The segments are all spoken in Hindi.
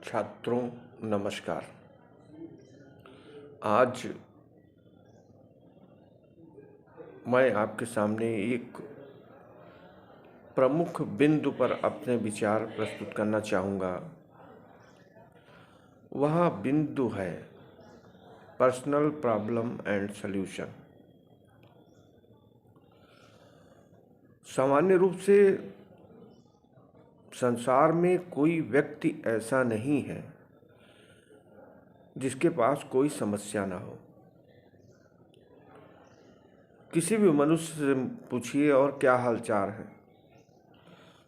छात्रों नमस्कार। आज मैं आपके सामने एक प्रमुख बिंदु पर अपने विचार प्रस्तुत करना चाहूँगा। वह बिंदु है पर्सनल प्रॉब्लम एंड सॉल्यूशन। सामान्य रूप से संसार में कोई व्यक्ति ऐसा नहीं है जिसके पास कोई समस्या ना हो। किसी भी मनुष्य से पूछिए और क्या हालचाल है,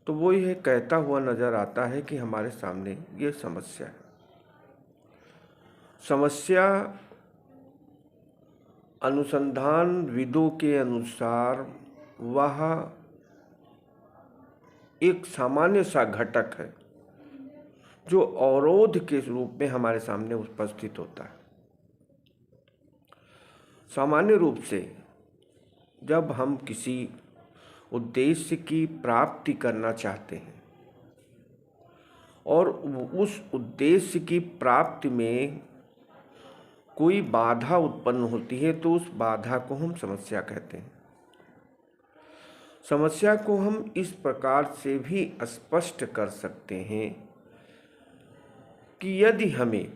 तो वो यह कहता हुआ नजर आता है कि हमारे सामने ये समस्या है। समस्या अनुसंधान विदों के अनुसार वह एक सामान्य सा घटक है जो अवरोध के रूप में हमारे सामने उपस्थित होता है। सामान्य रूप से जब हम किसी उद्देश्य की प्राप्ति करना चाहते हैं और उस उद्देश्य की प्राप्ति में कोई बाधा उत्पन्न होती है तो उस बाधा को हम समस्या कहते हैं। समस्या को हम इस प्रकार से भी स्पष्ट कर सकते हैं कि यदि हमें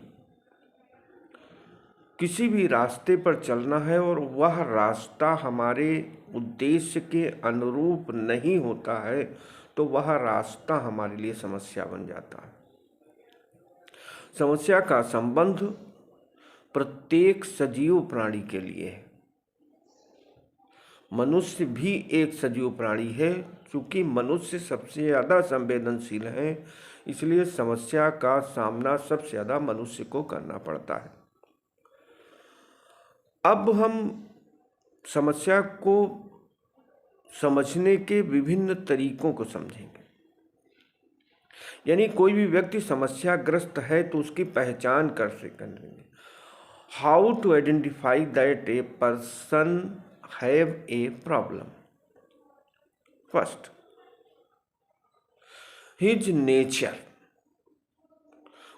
किसी भी रास्ते पर चलना है और वह रास्ता हमारे उद्देश्य के अनुरूप नहीं होता है तो वह रास्ता हमारे लिए समस्या बन जाता है। समस्या का संबंध प्रत्येक सजीव प्राणी के लिए है। मनुष्य भी एक सजीव प्राणी है। चूंकि मनुष्य सबसे ज़्यादा संवेदनशील है, इसलिए समस्या का सामना सबसे ज़्यादा मनुष्य को करना पड़ता है। अब हम समस्या को समझने के विभिन्न तरीकों को समझेंगे। यानी कोई भी व्यक्ति समस्याग्रस्त है तो उसकी पहचान कर सकेंगे। How to identify that a person have a problem. First, his nature,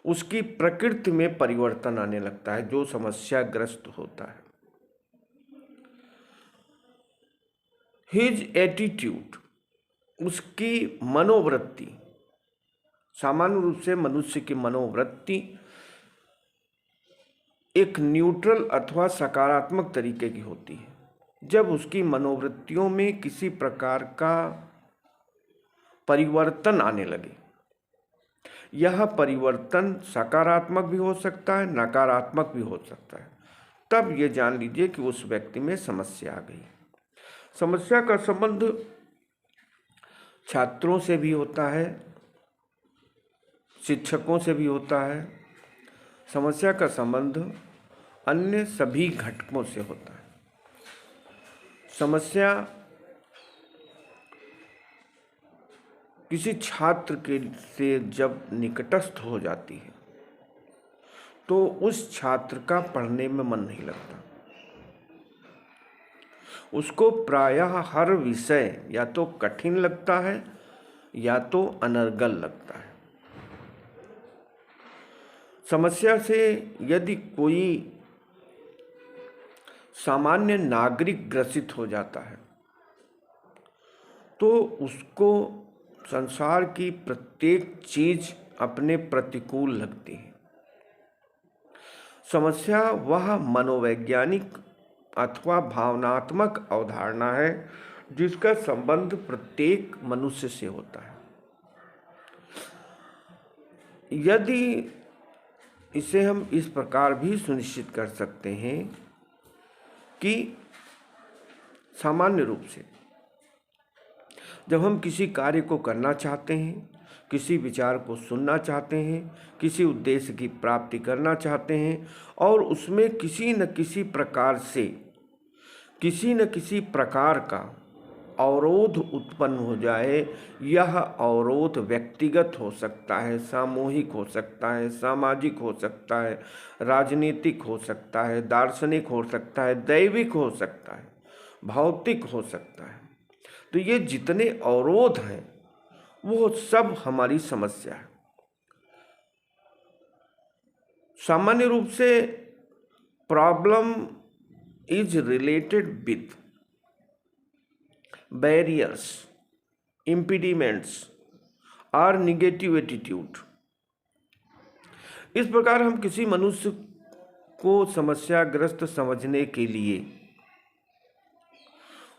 उसकी प्रकृति में परिवर्तन आने लगता है जो समस्याग्रस्त होता है। हिज एटीट्यूड, उसकी मनोवृत्ति। सामान्य रूप से मनुष्य की मनोवृत्ति एक न्यूट्रल अथवा सकारात्मक तरीके की होती है। जब उसकी मनोवृत्तियों में किसी प्रकार का परिवर्तन आने लगे, यह परिवर्तन सकारात्मक भी हो सकता है, नकारात्मक भी हो सकता है, तब ये जान लीजिए कि उस व्यक्ति में समस्या आ गई। समस्या का संबंध छात्रों से भी होता है, शिक्षकों से भी होता है। समस्या का संबंध अन्य सभी घटकों से होता है। समस्या किसी छात्र के से जब निकटस्थ हो जाती है तो उस छात्र का पढ़ने में मन नहीं लगता। उसको प्रायः हर विषय या तो कठिन लगता है या तो अनर्गल लगता है। समस्या से यदि कोई सामान्य नागरिक ग्रसित हो जाता है तो उसको संसार की प्रत्येक चीज अपने प्रतिकूल लगती है। समस्या वह मनोवैज्ञानिक अथवा भावनात्मक अवधारणा है जिसका संबंध प्रत्येक मनुष्य से होता है। यदि इसे हम इस प्रकार भी सुनिश्चित कर सकते हैं कि सामान्य रूप से जब हम किसी कार्य को करना चाहते हैं, किसी विचार को सुनना चाहते हैं, किसी उद्देश्य की प्राप्ति करना चाहते हैं और उसमें किसी न किसी प्रकार से किसी न किसी प्रकार का अवरोध उत्पन्न हो जाए, यह अवरोध व्यक्तिगत हो सकता है, सामूहिक हो सकता है, सामाजिक हो सकता है, राजनीतिक हो सकता है, दार्शनिक हो सकता है, दैविक हो सकता है, भौतिक हो सकता है। तो ये जितने अवरोध हैं वो सब हमारी समस्या है। सामान्य रूप से problem is related with barriers, impediments और निगेटिव एटीट्यूड। इस प्रकार हम किसी मनुष्य को समस्याग्रस्त समझने के लिए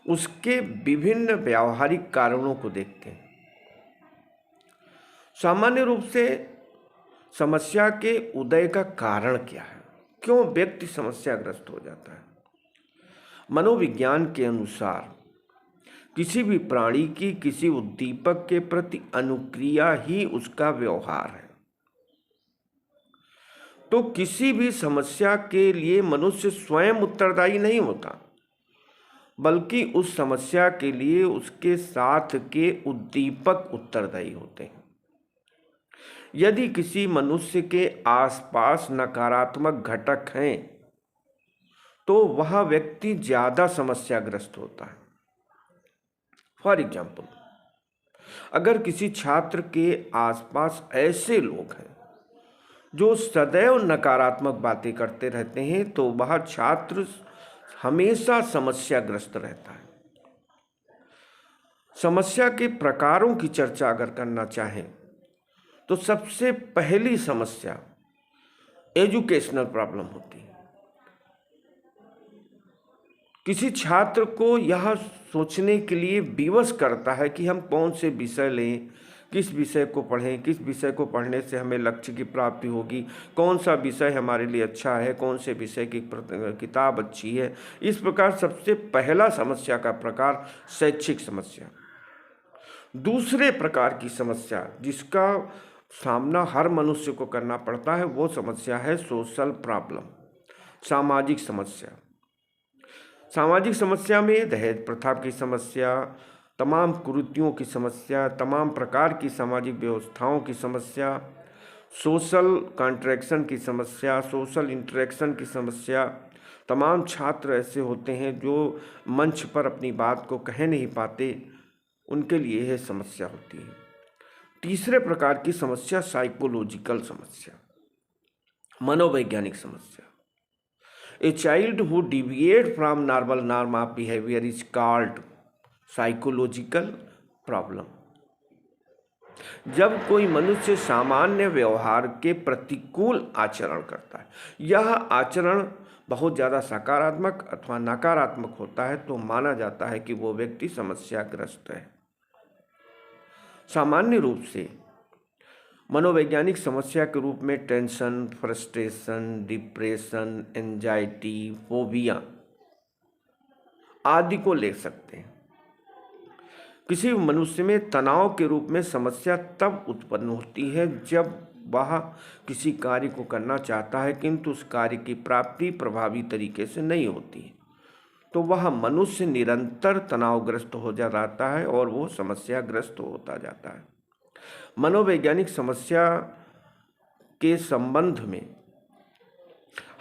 उसके विभिन्न व्यावहारिक कारणों को देखते हैं। सामान्य रूप से समस्या के उदय का कारण क्या है, क्यों व्यक्ति समस्याग्रस्त हो जाता है। मनोविज्ञान के अनुसार किसी भी प्राणी की किसी उद्दीपक के प्रति अनुक्रिया ही उसका व्यवहार है। तो किसी भी समस्या के लिए मनुष्य स्वयं उत्तरदायी नहीं होता, बल्कि उस समस्या के लिए उसके साथ के उद्दीपक उत्तरदायी होते हैं। यदि किसी मनुष्य के आसपास नकारात्मक घटक हैं तो वह व्यक्ति ज़्यादा समस्याग्रस्त होता है। फॉर एग्जाम्पल, अगर किसी छात्र के आसपास ऐसे लोग हैं जो सदैव नकारात्मक बातें करते रहते हैं तो वह छात्र हमेशा समस्याग्रस्त रहता है। समस्या के प्रकारों की चर्चा अगर करना चाहें तो सबसे पहली समस्या एजुकेशनल प्रॉब्लम होती है। किसी छात्र को यह सोचने के लिए विवश करता है कि हम कौन से विषय लें, किस विषय को पढ़ें, किस विषय को पढ़ने से हमें लक्ष्य की प्राप्ति होगी, कौन सा विषय हमारे लिए अच्छा है, कौन से विषय की किताब अच्छी है। इस प्रकार सबसे पहला समस्या का प्रकार शैक्षिक समस्या। दूसरे प्रकार की समस्या जिसका सामना हर मनुष्य को करना पड़ता है वो समस्या है सोशल प्रॉब्लम, सामाजिक समस्या। सामाजिक समस्या में दहेज प्रथा की समस्या, तमाम कुरीतियों की समस्या, तमाम प्रकार की सामाजिक व्यवस्थाओं की समस्या, सोशल कॉन्ट्रैक्शन की समस्या, सोशल इंटरेक्शन की समस्या। तमाम छात्र ऐसे होते हैं जो मंच पर अपनी बात को कह नहीं पाते, उनके लिए यह समस्या होती है। तीसरे प्रकार की समस्या साइकोलॉजिकल समस्या, मनोवैज्ञानिक समस्या। A child who deviate from normal norm of behaviour is called psychological problem. जब कोई मनुष्य सामान्य व्यवहार के प्रतिकूल आचरण करता है, यह आचरण बहुत ज़्यादा सकारात्मक अथवा नकारात्मक होता है, तो माना जाता है कि वो व्यक्ति समस्याग्रस्त है। सामान्य रूप से मनोवैज्ञानिक समस्या के रूप में tension, frustration, depression, anxiety, phobia आदि को ले सकते हैं। किसी मनुष्य में तनाव के रूप में समस्या तब उत्पन्न होती है जब वह किसी कार्य को करना चाहता है किंतु उस कार्य की प्राप्ति प्रभावी तरीके से नहीं होती है, तो वह मनुष्य निरंतर तनावग्रस्त हो जाता है और वो समस्याग्रस्त होता जाता है। मनोवैज्ञानिक समस्या के संबंध में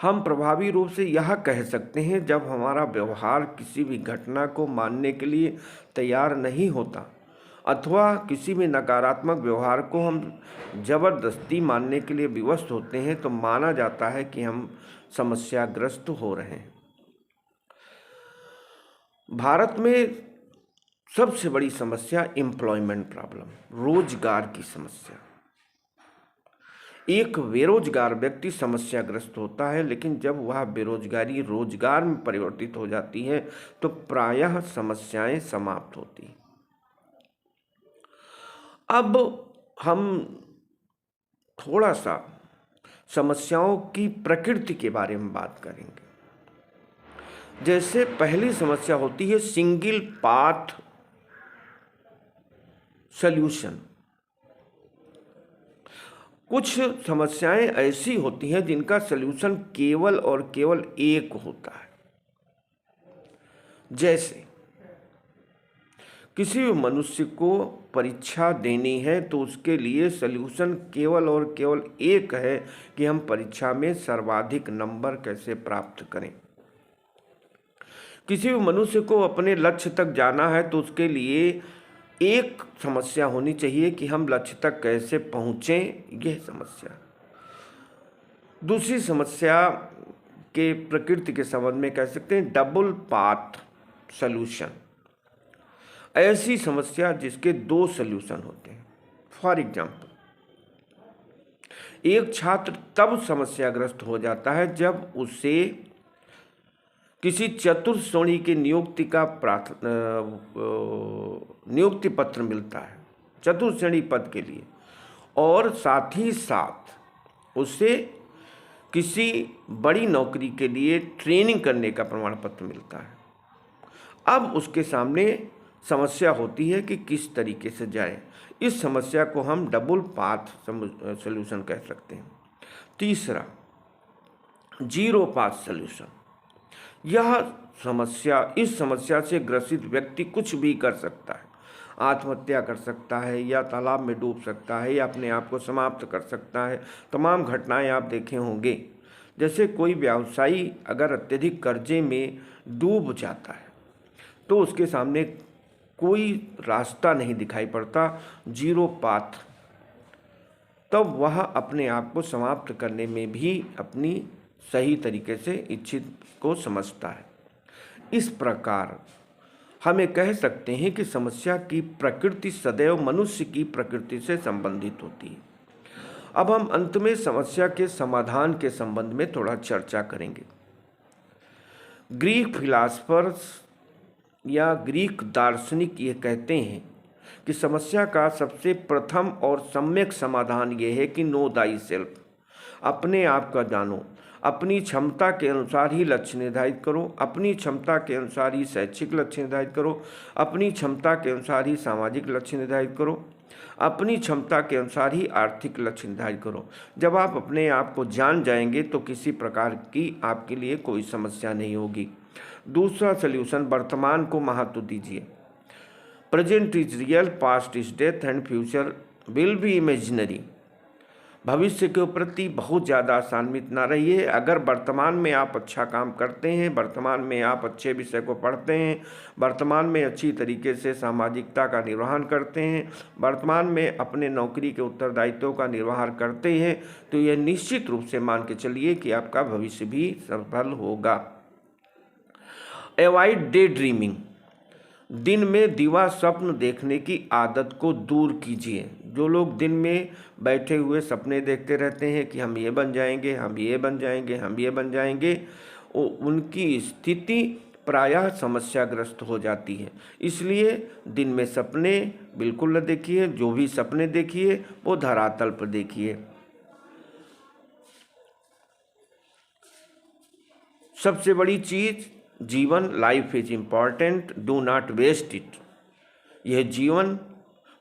हम प्रभावी रूप से यह कह सकते हैं जब हमारा व्यवहार किसी भी घटना को मानने के लिए तैयार नहीं होता अथवा किसी भी नकारात्मक व्यवहार को हम जबरदस्ती मानने के लिए विवश होते हैं, तो माना जाता है कि हम समस्याग्रस्त हो रहे हैं। भारत में सबसे बड़ी समस्या एम्प्लॉयमेंट प्रॉब्लम, रोजगार की समस्या। एक बेरोजगार व्यक्ति समस्याग्रस्त होता है, लेकिन जब वह बेरोजगारी रोजगार में परिवर्तित हो जाती है तो प्रायः समस्याएं समाप्त होती हैं। अब हम थोड़ा सा समस्याओं की प्रकृति के बारे में बात करेंगे। जैसे पहली समस्या होती है सिंगल पाथ सॉल्यूशन। कुछ समस्याएं ऐसी होती हैं जिनका सॉल्यूशन केवल और केवल एक होता है। जैसे किसी भी मनुष्य को परीक्षा देनी है तो उसके लिए सॉल्यूशन केवल और केवल एक है कि हम परीक्षा में सर्वाधिक नंबर कैसे प्राप्त करें। किसी भी मनुष्य को अपने लक्ष्य तक जाना है तो उसके लिए एक समस्या होनी चाहिए कि हम लक्ष्य तक कैसे पहुँचें, यह समस्या। दूसरी समस्या के प्रकृति के संबंध में कह सकते हैं डबल पाथ सॉल्यूशन। ऐसी समस्या जिसके दो सॉल्यूशन होते हैं। फॉर एग्जाम्पल, एक छात्र तब समस्याग्रस्त हो जाता है जब उसे किसी चतुर्थ श्रेणी के नियुक्ति का नियुक्ति पत्र मिलता है चतुर्थ श्रेणी पद के लिए, और साथ ही साथ उसे किसी बड़ी नौकरी के लिए ट्रेनिंग करने का प्रमाण पत्र मिलता है। अब उसके सामने समस्या होती है कि किस तरीके से जाए। इस समस्या को हम डबल पाथ सॉल्यूशन कह सकते हैं। तीसरा, जीरो पाथ सॉल्यूशन। यह समस्या, इस समस्या से ग्रसित व्यक्ति कुछ भी कर सकता है। आत्महत्या कर सकता है, या तालाब में डूब सकता है, या अपने आप को समाप्त कर सकता है। तमाम घटनाएं आप देखे होंगे। जैसे कोई व्यवसायी अगर अत्यधिक कर्जे में डूब जाता है तो उसके सामने कोई रास्ता नहीं दिखाई पड़ता, जीरो पाथ, तब वह अपने आप को समाप्त करने में भी अपनी सही तरीके से इच्छित को समझता है। इस प्रकार हमें कह सकते हैं कि समस्या की प्रकृति सदैव मनुष्य की प्रकृति से संबंधित होती है। अब हम अंत में समस्या के समाधान के संबंध में थोड़ा चर्चा करेंगे। ग्रीक फिलासफर्स या ग्रीक दार्शनिक ये कहते हैं कि समस्या का सबसे प्रथम और सम्यक समाधान ये है कि नो दाई सेल्फ, अपने आप का जानो, अपनी क्षमता के अनुसार ही लक्ष्य निर्धारित करो, अपनी क्षमता के अनुसार ही शैक्षिक लक्ष्य निर्धारित करो, अपनी क्षमता के अनुसार ही सामाजिक लक्ष्य निर्धारित करो, अपनी क्षमता के अनुसार ही आर्थिक लक्ष्य निर्धारित करो। जब आप अपने आप को जान जाएंगे तो किसी प्रकार की आपके लिए कोई समस्या नहीं होगी। दूसरा सल्यूशन, वर्तमान को महत्व दीजिए। Present is real, past is death and future will be imaginary. भविष्य के प्रति बहुत ज़्यादा आशान्वित ना रहिए। अगर वर्तमान में आप अच्छा काम करते हैं, वर्तमान में आप अच्छे विषय को पढ़ते हैं, वर्तमान में अच्छी तरीके से सामाजिकता का निर्वहन करते हैं, वर्तमान में अपने नौकरी के उत्तरदायित्वों का निर्वहन करते हैं, तो यह निश्चित रूप से मान के चलिए कि आपका भविष्य भी सफल होगा। अवॉइड डे ड्रीमिंग, दिन में दिवा स्वप्न देखने की आदत को दूर कीजिए। जो लोग दिन में बैठे हुए सपने देखते रहते हैं कि हम ये बन जाएंगे, हम ये बन जाएंगे, हम ये बन जाएंगे, उनकी स्थिति प्रायः समस्याग्रस्त हो जाती है। इसलिए दिन में सपने बिल्कुल न देखिए। जो भी सपने देखिए वो धरातल पर देखिए। सबसे बड़ी चीज़, जीवन, life is important, do not waste it. यह जीवन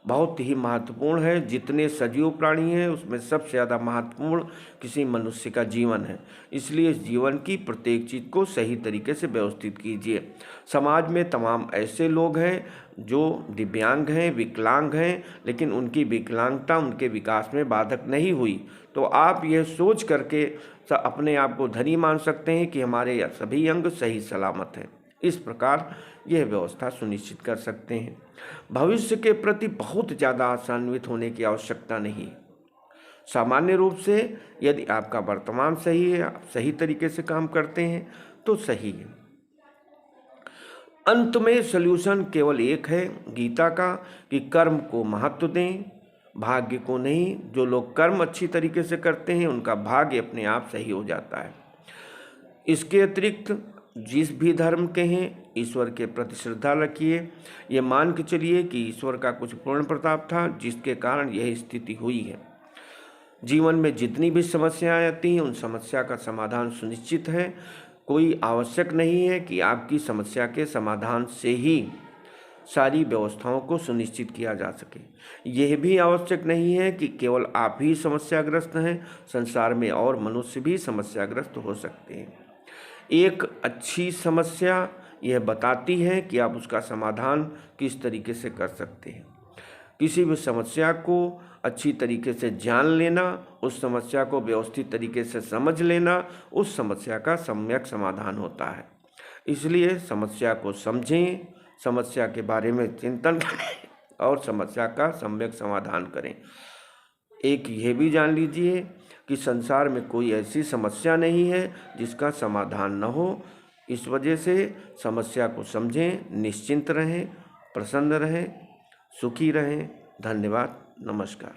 बहुत ही महत्वपूर्ण है। जितने सजीव प्राणी हैं उसमें सबसे ज़्यादा महत्वपूर्ण किसी मनुष्य का जीवन है। इसलिए इस जीवन की प्रत्येक चीज़ को सही तरीके से व्यवस्थित कीजिए। समाज में तमाम ऐसे लोग हैं जो दिव्यांग हैं, विकलांग हैं, लेकिन उनकी विकलांगता उनके विकास में बाधक नहीं हुई। तो आप यह सोच करके अपने आप को धनी मान सकते हैं कि हमारे सभी अंग सही सलामत हैं। इस प्रकार यह व्यवस्था सुनिश्चित कर सकते हैं। भविष्य के प्रति बहुत ज़्यादा आशान्वित होने की आवश्यकता नहीं। सामान्य रूप से यदि आपका वर्तमान सही है, आप सही तरीके से काम करते हैं तो सही है। अंत में सल्यूशन केवल एक है गीता का कि कर्म को महत्व दें, भाग्य को नहीं। जो लोग कर्म अच्छी तरीके से करते हैं उनका भाग्य अपने आप सही हो जाता है। इसके अतिरिक्त जिस भी धर्म के हैं ईश्वर के प्रति श्रद्धा रखिए। ये मान के चलिए कि ईश्वर का कुछ पूर्ण प्रताप था जिसके कारण यह स्थिति हुई है। जीवन में जितनी भी समस्याएं आती हैं उन समस्या का समाधान सुनिश्चित है। कोई आवश्यक नहीं है कि आपकी समस्या के समाधान से ही सारी व्यवस्थाओं को सुनिश्चित किया जा सके। यह भी आवश्यक नहीं है कि केवल आप ही समस्याग्रस्त हैं, संसार में और मनुष्य भी समस्याग्रस्त हो सकते हैं। एक अच्छी समस्या यह बताती है कि आप उसका समाधान किस तरीके से कर सकते हैं। किसी भी समस्या को अच्छी तरीके से जान लेना, उस समस्या को व्यवस्थित तरीके से समझ लेना, उस समस्या का सम्यक समाधान होता है। इसलिए समस्या को समझें, समस्या के बारे में चिंतन करें और समस्या का सम्यक समाधान करें। एक यह भी जान लीजिए कि कि संसार में कोई ऐसी समस्या नहीं है जिसका समाधान न हो। इस वजह से समस्या को समझें, निश्चिंत रहें, प्रसन्न रहें, सुखी रहें। धन्यवाद। नमस्कार।